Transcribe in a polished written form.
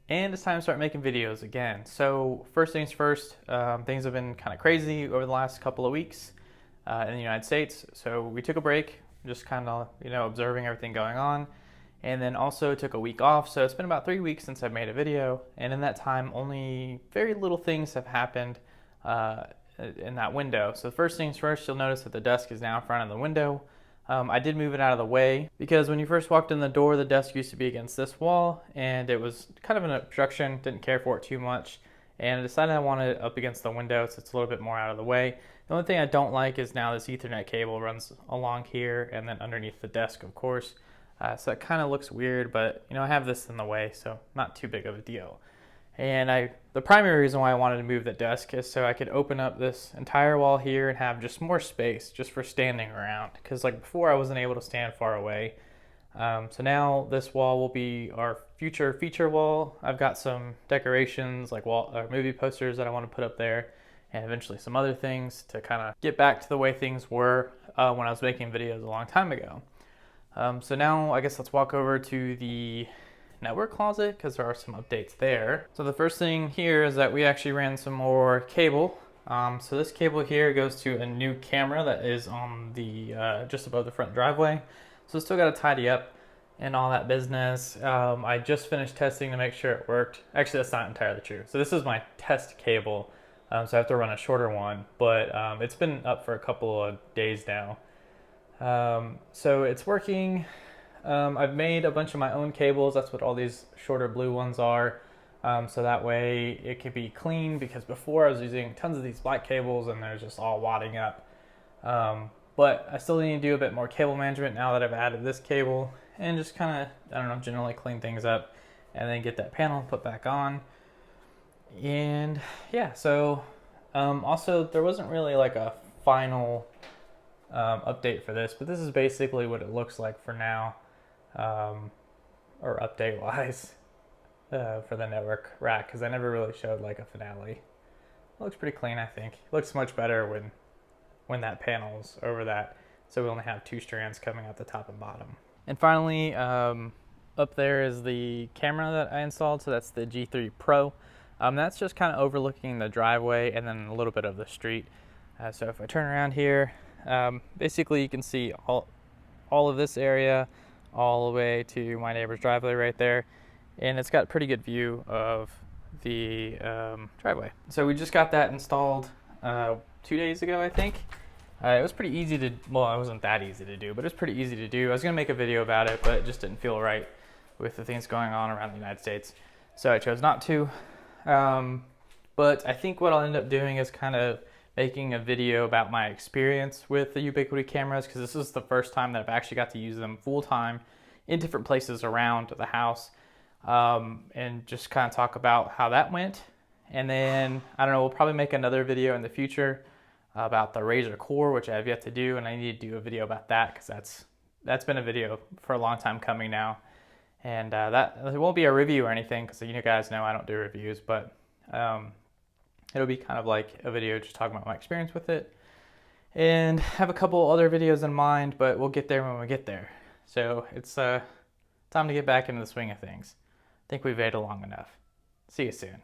and it's time to start making videos again. So first things first, things have been kind of crazy over the last couple of weeks in the United States. So we took a break, just kind of observing everything going on, and then also took a week off. So it's been about 3 weeks since I've made a video, and in that time, only very little things have happened in that window. So first things first, you'll notice that the desk is now in front of the window. I did move it out of the way because when you first walked in the door, the desk used to be against this wall and it was kind of an obstruction, didn't care for it too much. And I decided I wanted it up against the window so it's a little bit more out of the way. The only thing I don't like is now this Ethernet cable runs along here and then underneath the desk, of course. So it kind of looks weird, but I have this in the way, so not too big of a deal. And the primary reason why I wanted to move the desk is so I could open up this entire wall here and have just more space just for standing around. Because like before I wasn't able to stand far away. So now this wall will be our future feature wall. I've got some decorations like movie posters that I want to put up there, and eventually some other things to kind of get back to the way things were when I was making videos a long time ago. So now I guess let's walk over to the network closet because there are some updates there. So the first thing here is that we actually ran some more cable. So this cable here goes to a new camera that is on the just above the front driveway. So still got to tidy up and all that business. I just finished testing to make sure it worked. Actually, that's not entirely true. So this is my test cable. So I have to run a shorter one, but it's been up for a couple of days now. So it's working. I've made a bunch of my own cables. That's what all these shorter blue ones are. So that way it can be clean, because before I was using tons of these black cables and they're just all wadding up. But I still need to do a bit more cable management now that I've added this cable, and just kind of, generally clean things up and then get that panel put back on. And yeah, so also there wasn't really like a final update for this, but this is basically what it looks like for now. Or update wise for the network rack, because I never really showed like a finale. It looks pretty clean, I think. It looks much better when that panel's over that, so we only have 2 strands coming out the top and bottom. And finally, up there is the camera that I installed, so that's the G3 Pro. That's just kind of overlooking the driveway and then a little bit of the street. So if I turn around here, basically you can see all of this area all the way to my neighbor's driveway right there, and it's got a pretty good view of the driveway. So we just got that installed 2 days ago, I think. It was pretty easy to, well, it wasn't that easy to do, but it was pretty easy to do. I was gonna make a video about it, but it just didn't feel right with the things going on around the United States, so I chose not to. But I think what I'll end up doing is kind of making a video about my experience with the Ubiquiti cameras, because this is the first time that I've actually got to use them full time in different places around the house, and just kind of talk about how that went. And then, I don't know, we'll probably make another video in the future about the Razer Core, which I have yet to do, and I need to do a video about that because that's been a video for a long time coming now. And that it won't be a review or anything, because you guys know I don't do reviews, but it'll be kind of like a video just talking about my experience with it. And have a couple other videos in mind, but we'll get there when we get there. So it's time to get back into the swing of things. I think we've waited long enough. See you soon.